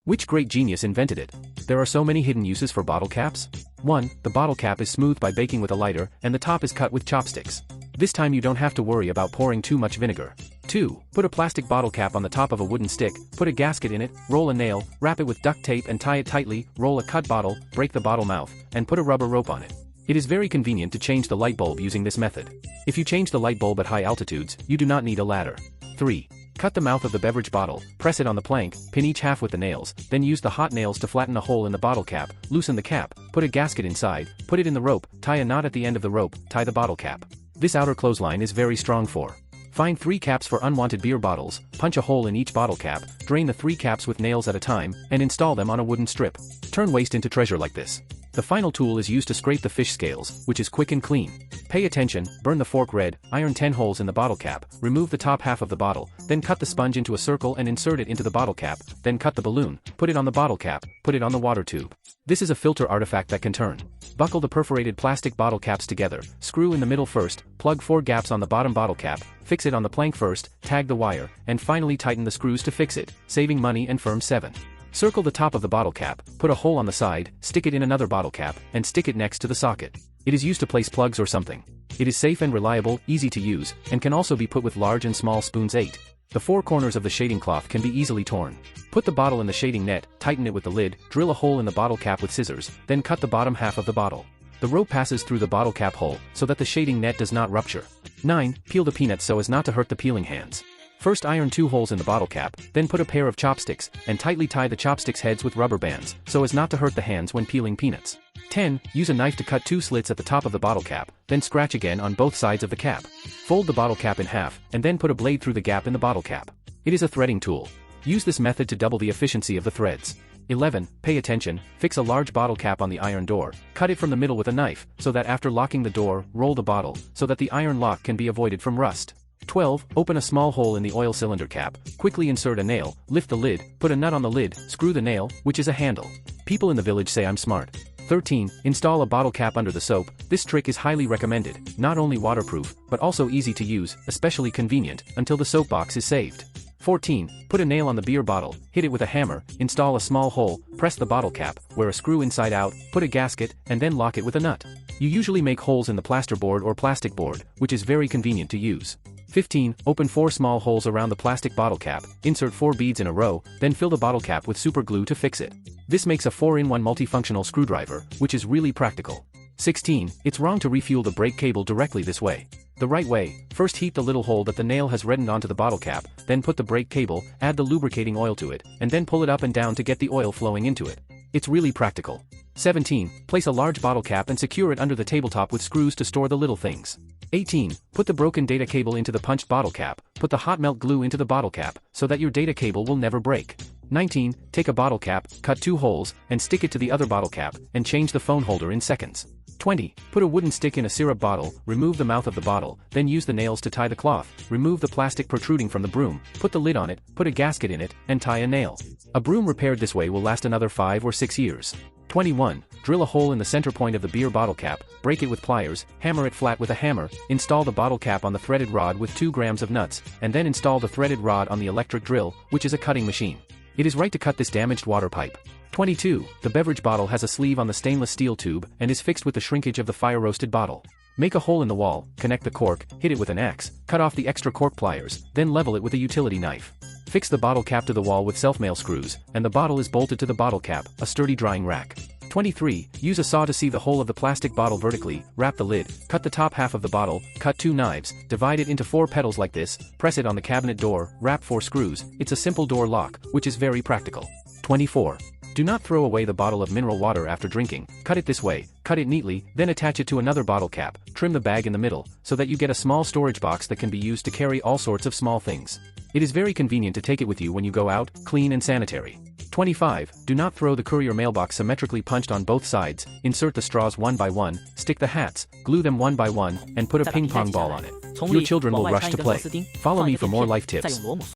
Which great genius invented it? There are so many hidden uses for bottle caps. 1. The bottle cap is smoothed by baking with a lighter, and the top is cut with chopsticks. This time you don't have to worry about pouring too much vinegar. 2. Put a plastic bottle cap on the top of a wooden stick, put a gasket in it, roll a nail, wrap it with duct tape and tie it tightly, roll a cut bottle, break the bottle mouth, and put a rubber rope on it. It is very convenient to change the light bulb using this method. If you change the light bulb at high altitudes, you do not need a ladder. 3. Cut the mouth of the beverage bottle, press it on the plank, pin each half with the nails, then use the hot nails to flatten a hole in the bottle cap, loosen the cap, put a gasket inside, put it in the rope, tie a knot at the end of the rope, tie the bottle cap. This outer clothesline is very strong for. Find 3 caps for unwanted beer bottles, punch a hole in each bottle cap, drain the 3 caps with nails at a time, and install them on a wooden strip. Turn waste into treasure like this. The final tool is used to scrape the fish scales, which is quick and clean. Pay attention, burn the fork red, iron 10 holes in the bottle cap, remove the top half of the bottle, then cut the sponge into a circle and insert it into the bottle cap, then cut the balloon, put it on the bottle cap, put it on the water tube. This is a filter artifact that can turn. Buckle the perforated plastic bottle caps together, screw in the middle first, plug 4 gaps on the bottom bottle cap, fix it on the plank first, tag the wire, and finally tighten the screws to fix it, saving money and firm 7. Circle the top of the bottle cap, put a hole on the side, stick it in another bottle cap, and stick it next to the socket. It is used to place plugs or something. It is safe and reliable, easy to use, and can also be put with large and small spoons. 8. The 4 corners of the shading cloth can be easily torn. Put the bottle in the shading net, tighten it with the lid, drill a hole in the bottle cap with scissors, then cut the bottom half of the bottle. The rope passes through the bottle cap hole, so that the shading net does not rupture. 9. Peel the peanuts so as not to hurt the peeling hands. First iron 2 holes in the bottle cap, then put a pair of chopsticks, and tightly tie the chopsticks heads with rubber bands, so as not to hurt the hands when peeling peanuts. 10. Use a knife to cut 2 slits at the top of the bottle cap, then scratch again on both sides of the cap. Fold the bottle cap in half, and then put a blade through the gap in the bottle cap. It is a threading tool. Use this method to double the efficiency of the threads. 11. Pay attention, fix a large bottle cap on the iron door, cut it from the middle with a knife, so that after locking the door, roll the bottle, so that the iron lock can be avoided from rust. 12. Open a small hole in the oil cylinder cap, quickly insert a nail, lift the lid, put a nut on the lid, screw the nail, which is a handle. People in the village say I'm smart. 13. Install a bottle cap under the soap. This trick is highly recommended, not only waterproof, but also easy to use, especially convenient, until the soap box is saved. 14. Put a nail on the beer bottle, hit it with a hammer, install a small hole, press the bottle cap, wear a screw inside out, put a gasket, and then lock it with a nut. You usually make holes in the plasterboard or plastic board, which is very convenient to use. 15. Open 4 small holes around the plastic bottle cap, insert 4 beads in a row, then fill the bottle cap with super glue to fix it. This makes a 4-in-1 multifunctional screwdriver, which is really practical. 16. It's wrong to refuel the brake cable directly this way. The right way, first heat the little hole that the nail has reddened onto the bottle cap, then put the brake cable, add the lubricating oil to it, and then pull it up and down to get the oil flowing into it. It's really practical. 17. Place a large bottle cap and secure it under the tabletop with screws to store the little things. 18. Put the broken data cable into the punched bottle cap, put the hot melt glue into the bottle cap, so that your data cable will never break. 19. Take a bottle cap, cut 2 holes, and stick it to the other bottle cap, and change the phone holder in seconds. 20. Put a wooden stick in a syrup bottle, remove the mouth of the bottle, then use the nails to tie the cloth, remove the plastic protruding from the broom, put the lid on it, put a gasket in it, and tie a nail. A broom repaired this way will last another 5 or 6 years. 21. Drill a hole in the center point of the beer bottle cap, break it with pliers, hammer it flat with a hammer, install the bottle cap on the threaded rod with 2 grams of nuts, and then install the threaded rod on the electric drill, which is a cutting machine. It is right to cut this damaged water pipe. 22. The beverage bottle has a sleeve on the stainless steel tube and is fixed with the shrinkage of the fire-roasted bottle. Make a hole in the wall, connect the cork, hit it with an axe, cut off the extra cork pliers, then level it with a utility knife. Fix the bottle cap to the wall with self-mail screws, and the bottle is bolted to the bottle cap, a sturdy drying rack. 23. Use a saw to sieve the whole of the plastic bottle vertically, wrap the lid, cut the top half of the bottle, cut 2 knives, divide it into 4 petals like this, press it on the cabinet door, wrap 4 screws. It's a simple door lock, which is very practical. 24. Do not throw away the bottle of mineral water after drinking, cut it this way, cut it neatly, then attach it to another bottle cap, trim the bag in the middle, so that you get a small storage box that can be used to carry all sorts of small things. It is very convenient to take it with you when you go out, clean and sanitary. 25. Do not throw the courier mailbox symmetrically punched on both sides, insert the straws one by one, stick the hats, glue them one by one, and put a ping pong ball on it. Your children will rush to play. Follow me for more life tips.